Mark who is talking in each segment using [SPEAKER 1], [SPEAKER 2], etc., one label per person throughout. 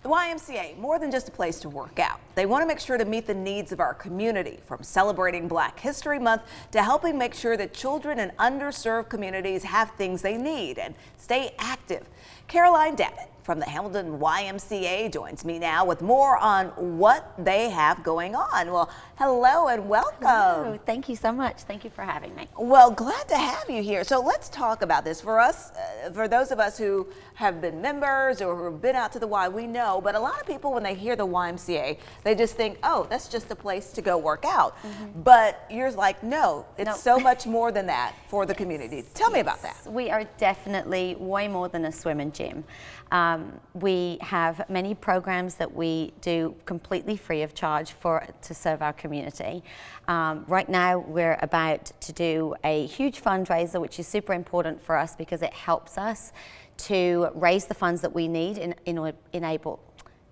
[SPEAKER 1] The YMCA, more than just a place to work out. They want to make sure to meet the needs of our community, from celebrating Black History Month to helping make sure that children in underserved communities have things they need and stay active. Caroline Davitt from the Hamilton YMCA joins me now with more on what they have going on. Well, hello and welcome.
[SPEAKER 2] Hello. Thank you so much. Thank you for having me.
[SPEAKER 1] Well, glad to have you here. So let's talk about this. For us, for those of us who have been members or who have been out to the Y, we know, but a lot of people, when they hear the YMCA, they just think, oh, that's just a place to go work out. But you're like, no, it's so much more than that for the community. Tell me about that.
[SPEAKER 2] We are definitely way more than a swim and gym. We have many programs that we do completely free of charge to serve our community. Right now we're about to do a huge fundraiser, which is super important for us because it helps us to raise the funds that we need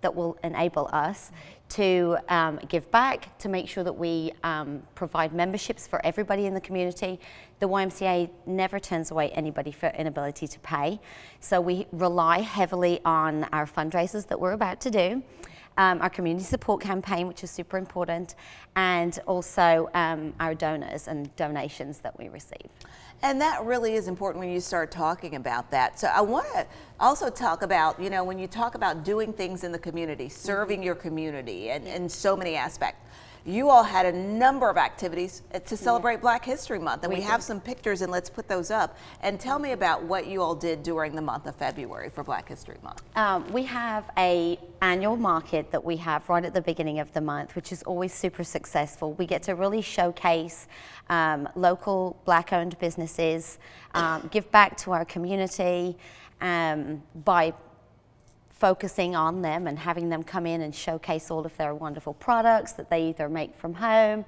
[SPEAKER 2] that will enable us to give back, to make sure that we provide memberships for everybody in the community. The YMCA never turns away anybody for inability to pay. So we rely heavily on our fundraisers that we're about to do, our community support campaign, which is super important, and also our donors and donations that we receive.
[SPEAKER 1] And that really is important when you start talking about that. So I want to also talk about, you know, when you talk about doing things in the community, serving your community in so many aspects. You all had a number of activities to celebrate Black History Month, and we have some pictures, and let's put those up. And tell me about what you all did during the month of February for Black History Month.
[SPEAKER 2] We have an annual market that we have right at the beginning of the month, which is always super successful. We get to really showcase local Black-owned businesses, give back to our community by focusing on them and having them come in and showcase all of their wonderful products that they either make from home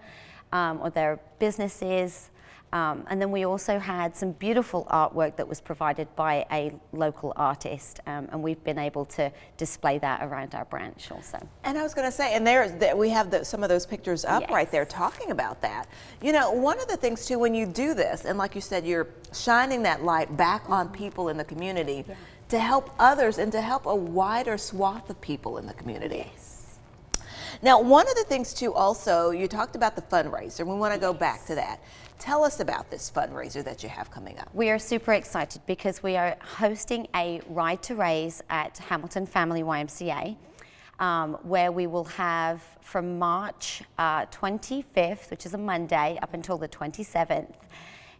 [SPEAKER 2] or their businesses. And then we also had some beautiful artwork that was provided by a local artist, and we've been able to display that around our branch also.
[SPEAKER 1] And I was going to say, and we have some of those pictures up right there talking about that. You know, one of the things too, when you do this, and like you said, you're shining that light back on people in the community to help others and to help a wider swath of people in the community.
[SPEAKER 2] Yes.
[SPEAKER 1] Now, one of the things too, also, you talked about the fundraiser. We want to go back to that. Tell us about this fundraiser that you have coming up.
[SPEAKER 2] We are super excited because we are hosting a Ride to Raise at Hamilton Family YMCA, where we will have from March 25th, which is a Monday, up until the 27th.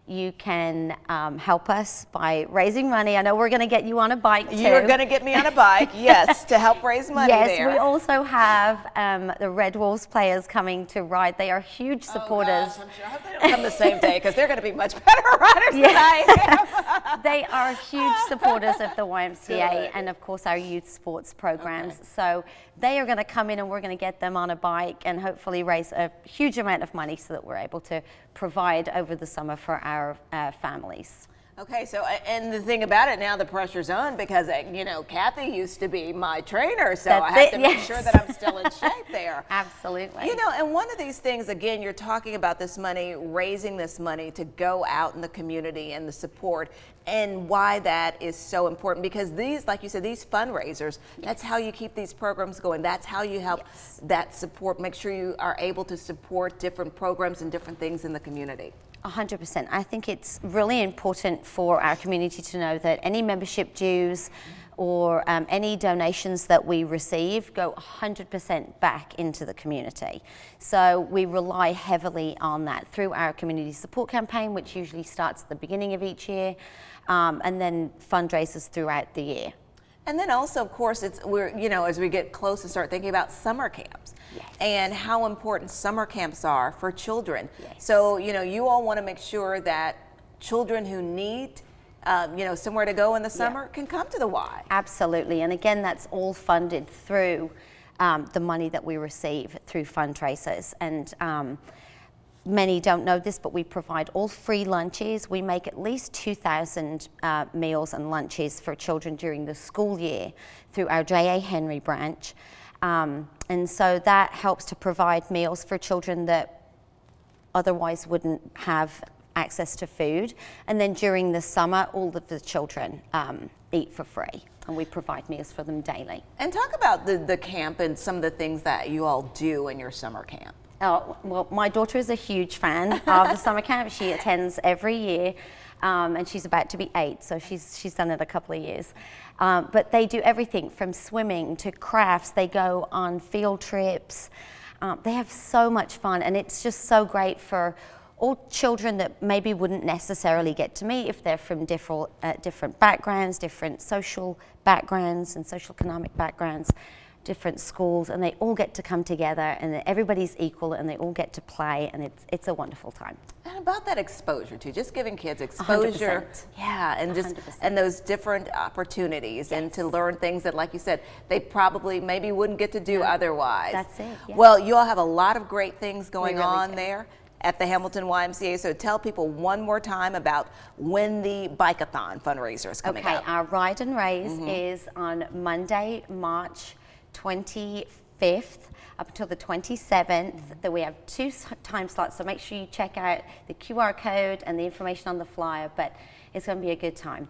[SPEAKER 2] You can help us by raising money. I know we're going to get you on a bike too.
[SPEAKER 1] You're going to get me on a bike, yes, to help raise money there.
[SPEAKER 2] Yes, we also have the Red Wolves players coming to ride. They are huge supporters.
[SPEAKER 1] Oh gosh, I'm sure. I hope they don't come the same day because they're going to be much better riders than I am.
[SPEAKER 2] They are huge supporters of the YMCA and of course our youth sports programs. So they are going to come in and we're going to get them on a bike and hopefully raise a huge amount of money so that we're able to provide over the summer for our families.
[SPEAKER 1] Okay, so, and the thing about it now, the pressure's on because, you know, Kathy used to be my trainer, so I have to make sure that I'm still in shape there.
[SPEAKER 2] Absolutely.
[SPEAKER 1] You know, and one of these things, again, you're talking about this money, raising this money to go out in the community and the support, and why that is so important because these, like you said, these fundraisers, that's how you keep these programs going. That's how you help that support, make sure you are able to support different programs and different things in the community.
[SPEAKER 2] 100%. I think it's really important for our community to know that any membership dues or any donations that we receive go 100% back into the community. So we rely heavily on that through our community support campaign, which usually starts at the beginning of each year, and then fundraisers throughout the year.
[SPEAKER 1] And then also, of course, we're, you know, as we get close to start thinking about summer camps and how important summer camps are for children. So, you know, you all want to make sure that children who need, you know, somewhere to go in the summer can come to the Y.
[SPEAKER 2] Absolutely. And again, that's all funded through the money that we receive through fundraisers. And many don't know this, but we provide all free lunches. We make at least 2,000 meals and lunches for children during the school year through our J.A. Henry branch. And so that helps to provide meals for children that otherwise wouldn't have access to food. And then during the summer, all of the children eat for free. and we provide meals for them daily.
[SPEAKER 1] And talk about the camp and some of the things that you all do in your summer camp.
[SPEAKER 2] Oh, well, my daughter is a huge fan of the summer camp. She attends every year, and she's about to be 8, so she's done it a couple of years. But they do everything from swimming to crafts. They go on field trips. They have so much fun, and it's just so great for all children that maybe wouldn't necessarily get to meet if they're from different backgrounds, different social backgrounds and social economic backgrounds, different schools, and they all get to come together, and everybody's equal, and they all get to play, and it's a wonderful time.
[SPEAKER 1] And about that exposure too, just giving kids exposure,
[SPEAKER 2] 100%.
[SPEAKER 1] yeah, and just
[SPEAKER 2] 100%.
[SPEAKER 1] and those different opportunities, and to learn things that, like you said, they probably maybe wouldn't get to do otherwise.
[SPEAKER 2] That's it, yeah.
[SPEAKER 1] Well, you all have a lot of great things going
[SPEAKER 2] really
[SPEAKER 1] on
[SPEAKER 2] do.
[SPEAKER 1] there at the Hamilton YMCA. So tell people one more time about when the Bike-a-thon fundraiser is coming up.
[SPEAKER 2] Okay, our Ride and Raise is on Monday, March 25th up until the 27th. That we have 2 time slots, so make sure you check out the QR code and the information on the flyer, but it's going to be a good time.